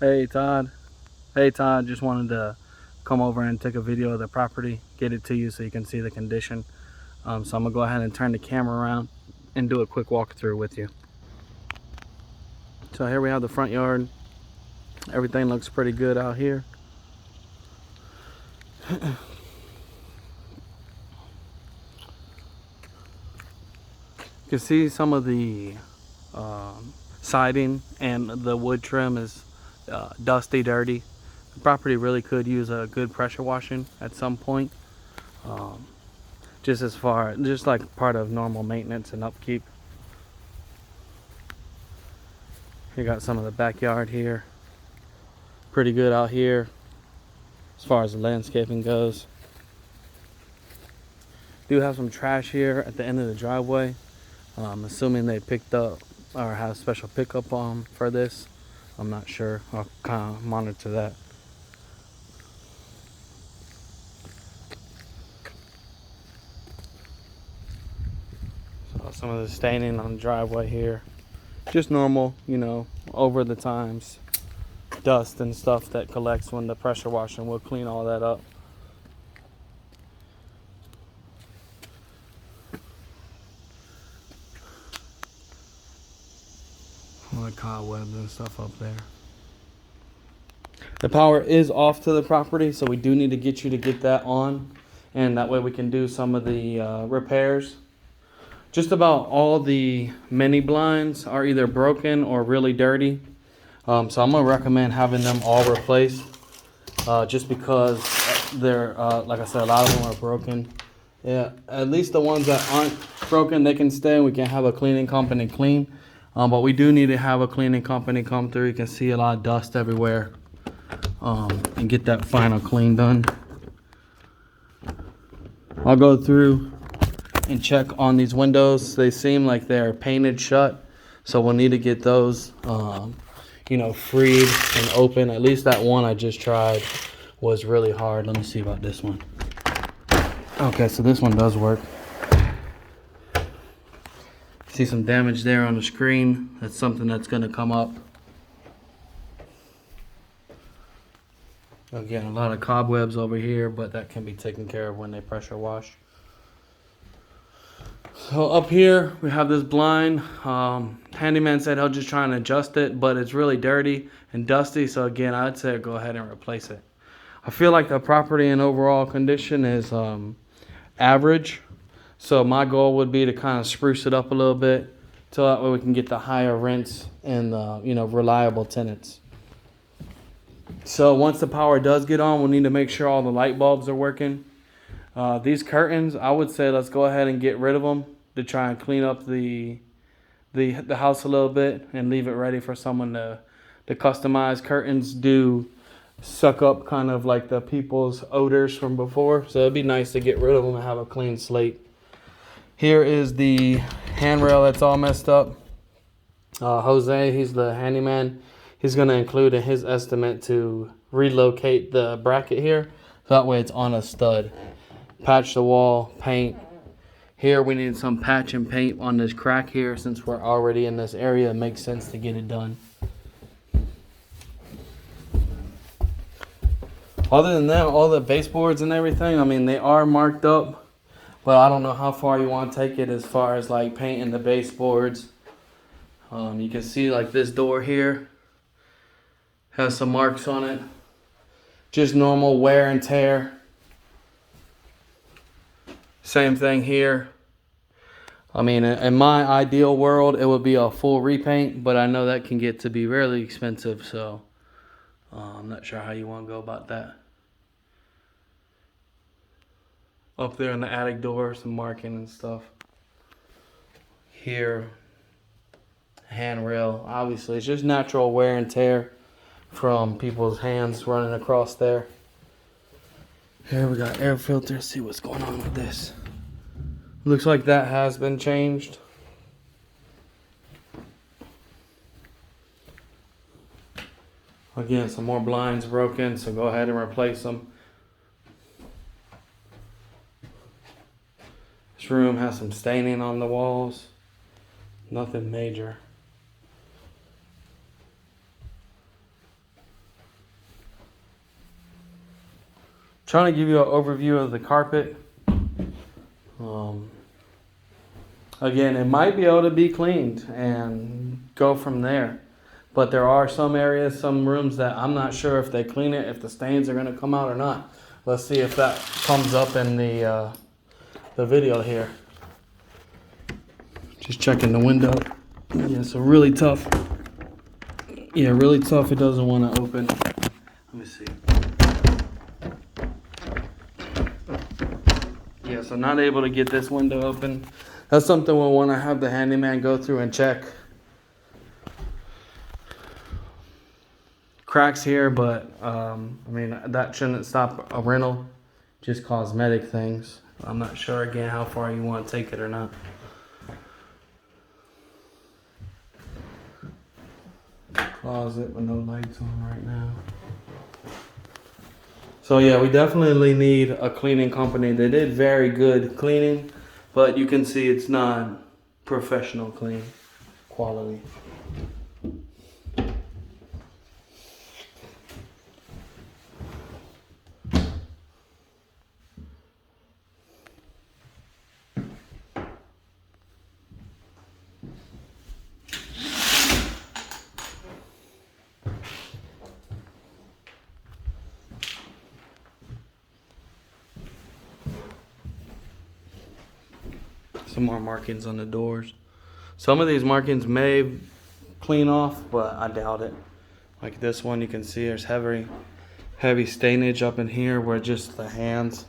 Hey Todd. Hey Todd, just wanted to come over and take a video of the property, get it to you so you can see the condition. So I'm gonna go ahead and turn the camera around and do a quick walkthrough with you. So here we have the front yard. Everything looks pretty good out here. You can see some of the siding and the wood trim is dusty, dirty. The property really could use a good pressure washing at some point. Just like part of normal maintenance and upkeep. You got some of the backyard here. Pretty good out here as far as the landscaping goes. Do have some trash here at the end of the driveway. I'm assuming they picked up or have special pickup for this. I'm not sure. I'll kind of monitor that. So some of the staining on the driveway here. Just normal, over the times. Dust and stuff that collects when the pressure washing will clean all that up. All the cobwebs and stuff up there. The power is off to the property, so we do need to get you to get that on, and that way we can do some of the repairs. Just about all the mini blinds are either broken or really dirty. So I'm gonna recommend having them all replaced, just because they're, like I said, a lot of them are broken. Yeah, at least the ones that aren't broken, they can stay and we can have a cleaning company clean. But we do need to have a cleaning company come through. You can see a lot of dust everywhere, and get that final clean done. I'll go through and check on these windows. They seem like they're painted shut, so we'll need to get those freed and open. At least that one I just tried was really hard. Let me see about this one. Okay, so this one does work. See some damage there on the screen. That's something that's going to come up. Again, a lot of cobwebs over here, but that can be taken care of when they pressure wash. So up here we have this blind. Handyman said he'll just try and adjust it, but it's really dirty and dusty. So again, I'd say go ahead and replace it. I feel like the property in overall condition is average. So my goal would be to kind of spruce it up a little bit, so that way we can get the higher rents and reliable tenants. So once the power does get on, we'll need to make sure all the light bulbs are working. These curtains, I would say let's go ahead and get rid of them to try and clean up the house a little bit and leave it ready for someone to customize. Curtains do suck up kind of like the people's odors from before, so it'd be nice to get rid of them and have a clean slate. Here is the handrail that's all messed up. Jose, he's the handyman. He's going to include in his estimate to relocate the bracket here, so that way it's on a stud. Patch the wall, paint. Here we need some patch and paint on this crack here. Since we're already in this area, it makes sense to get it done. Other than that, all the baseboards and everything, I mean, they are marked up, but I don't know how far you want to take it as far as like painting the baseboards. You can see like this door here has some marks on it. Just normal wear and tear. Same thing here. I mean, in my ideal world, it would be a full repaint, but I know that can get to be really expensive, so I'm not sure how you want to go about that. Up there in the attic door, some marking and stuff. Here, handrail. Obviously, it's just natural wear and tear from people's hands running across there. Here we got air filter. See what's going on with this. Looks like that has been changed. Again, some more blinds broken, so go ahead and replace them. This room has some staining on the walls. Nothing major. Trying to give you an overview of the carpet. Again, it might be able to be cleaned and go from there. But there are some areas, some rooms that I'm not sure if they clean it, if the stains are going to come out or not. Let's see if that comes up in the video here. Just checking the window. Yeah, so really tough. Yeah, really tough. It doesn't want to open. Let me see. Yeah, so not able to get this window open. That's something we'll want to have the handyman go through and check. Cracks here, but I mean, that shouldn't stop a rental. Just cosmetic things. I'm not sure again how far you want to take it or not. Closet with no lights on right now. So yeah, we definitely need a cleaning company. They did very good cleaning, but you can see it's not professional clean quality. Some more markings on the doors. Some of these markings may clean off, but I doubt it. Like this one, you can see there's heavy stainage up in here where just the hands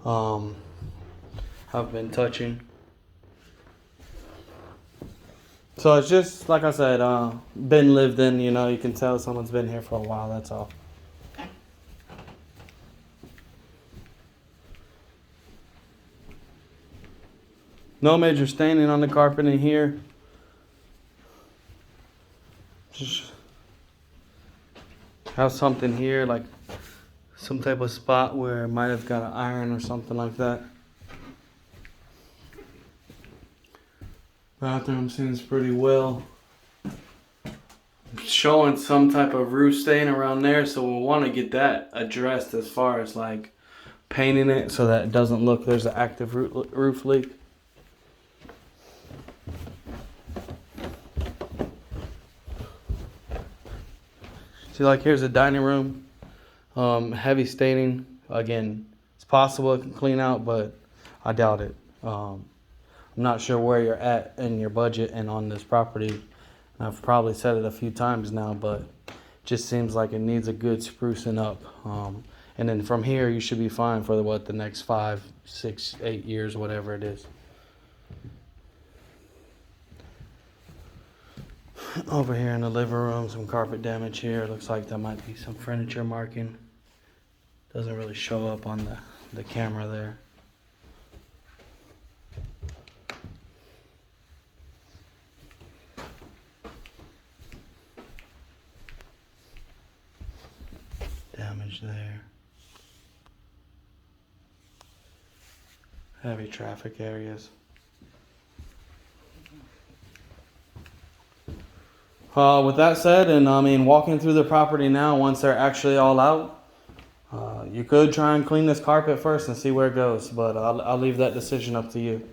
have been touching. So it's just, like I said, been lived in, you know, you can tell someone's been here for a while, that's all. No major staining on the carpet in here. Just have something here, like some type of spot where it might have got an iron or something like that. Bathroom seems pretty well. Showing some type of roof stain around there, so we'll want to get that addressed as far as like painting it so that it doesn't look there's an active roof leak. See, like here's a dining room, heavy staining. Again, it's possible it can clean out, but I doubt it. I'm not sure where you're at in your budget and on this property. I've probably said it a few times now, but it just seems like it needs a good sprucing up. And then from here, you should be fine for the next 5, 6, 8 years, whatever it is. Over here in the living room, some carpet damage here. Looks like there might be some furniture marking. Doesn't really show up on the camera there. Damage there. Heavy traffic areas. With that said, and I mean, walking through the property now, once they're actually all out, you could try and clean this carpet first and see where it goes, but I'll leave that decision up to you.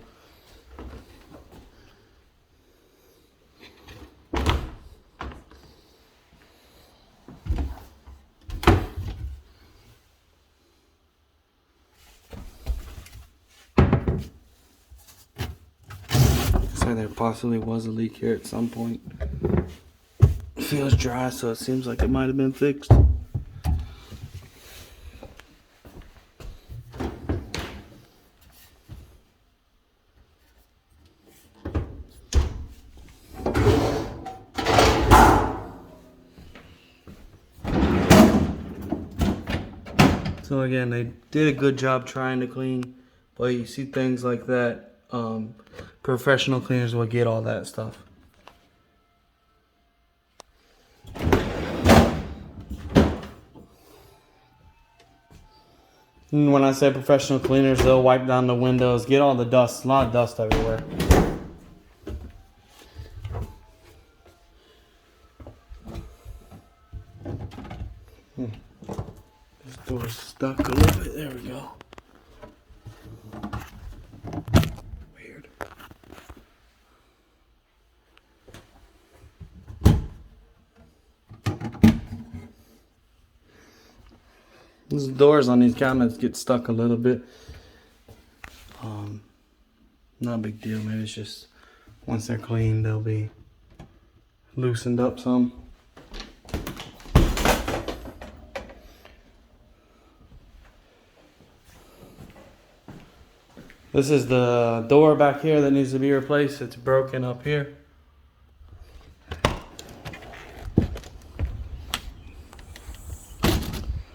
Looks like there possibly was a leak here at some point. It feels dry, so it seems like it might have been fixed. So again, they did a good job trying to clean, but you see things like that, professional cleaners will get all that stuff. And when I say professional cleaners, they'll wipe down the windows, get all the dust, a lot of dust everywhere. This door's stuck a little bit. There we go. Weird. These doors on these cabinets get stuck a little bit. Not a big deal. Maybe it's just once they're clean, they'll be loosened up some. This is the door back here that needs to be replaced. It's broken up here.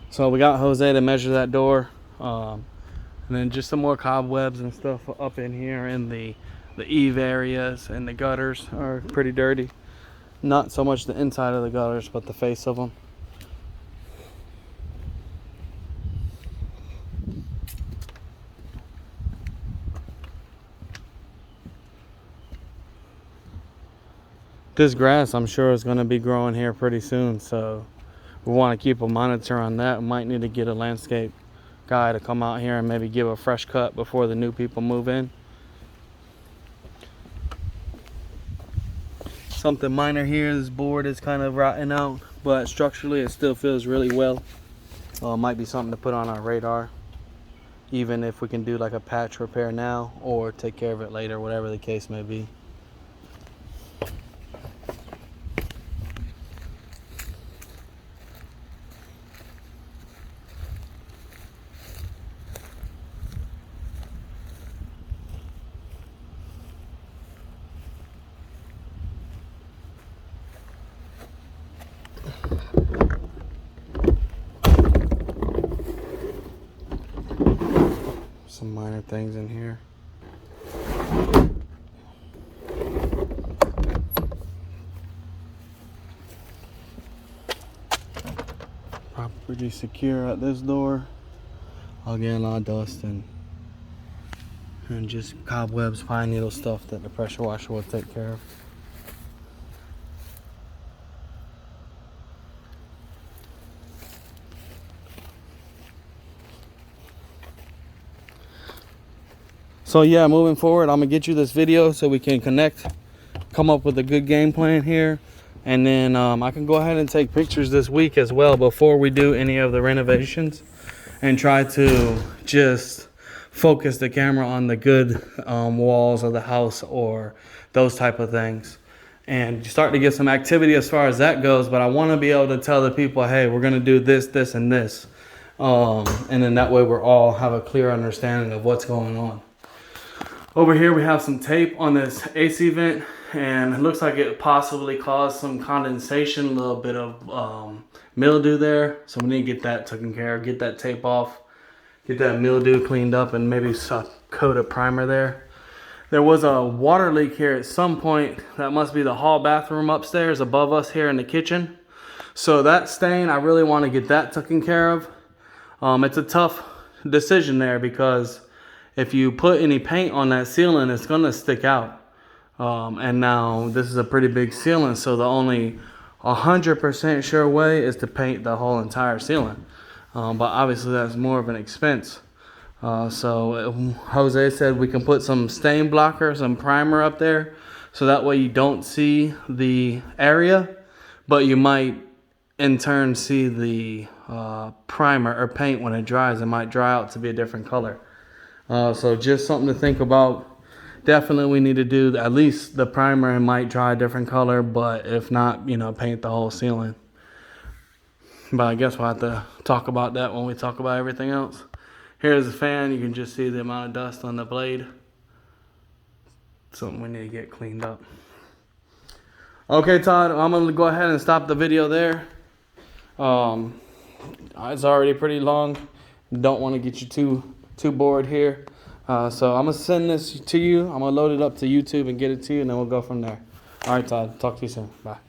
So we got Jose to measure that door. And then just some more cobwebs and stuff up in here, in the eave areas, and the gutters are pretty dirty. Not so much the inside of the gutters, but the face of them. This grass, I'm sure, is going to be growing here pretty soon, so we want to keep a monitor on that. We might need to get a landscape guy to come out here and maybe give a fresh cut before the new people move in. Something minor here, this board is kind of rotting out, but structurally it still feels really well. Might be something to put on our radar, even if we can do like a patch repair now or take care of it later, whatever the case may be. Some minor things in here. Pretty secure at this door. Again, a lot of dust and just cobwebs, pine needle stuff that the pressure washer will take care of. So yeah, moving forward, I'm gonna get you this video so we can connect, come up with a good game plan here. And then I can go ahead and take pictures this week as well before we do any of the renovations, and try to just focus the camera on the good walls of the house or those type of things, and start to get some activity as far as that goes. But I want to be able to tell the people, hey, we're going to do this, this, and this. And then that way we're all have a clear understanding of what's going on. Over here we have some tape on this AC vent, and it looks like it possibly caused some condensation, a little bit of mildew there. So we need to get that taken care of, get that tape off, get that mildew cleaned up, and maybe coat a primer there. There was a water leak here at some point. That must be the hall bathroom upstairs above us here in the kitchen. So that stain, I really want to get that taken care of. It's a tough decision there, because if you put any paint on that ceiling, it's going to stick out. And now this is a pretty big ceiling, so the only 100% sure way is to paint the whole entire ceiling. But obviously that's more of an expense. So Jose said we can put some stain blocker, some primer up there, so that way you don't see the area, but you might in turn see the primer or paint when it dries. It might dry out to be a different color. So just something to think about. Definitely we need to do at least the primer. It might dry a different color, but if not, paint the whole ceiling. But I guess we'll have to talk about that when we talk about everything else. Here's the fan. You can just see the amount of dust on the blade. Something we need to get cleaned up. Okay, Todd, I'm going to go ahead and stop the video there. It's already pretty long. Don't want to get you too bored here. So I'm going to send this to you. I'm going to load it up to YouTube and get it to you, and then we'll go from there. All right, Todd. Talk to you soon. Bye.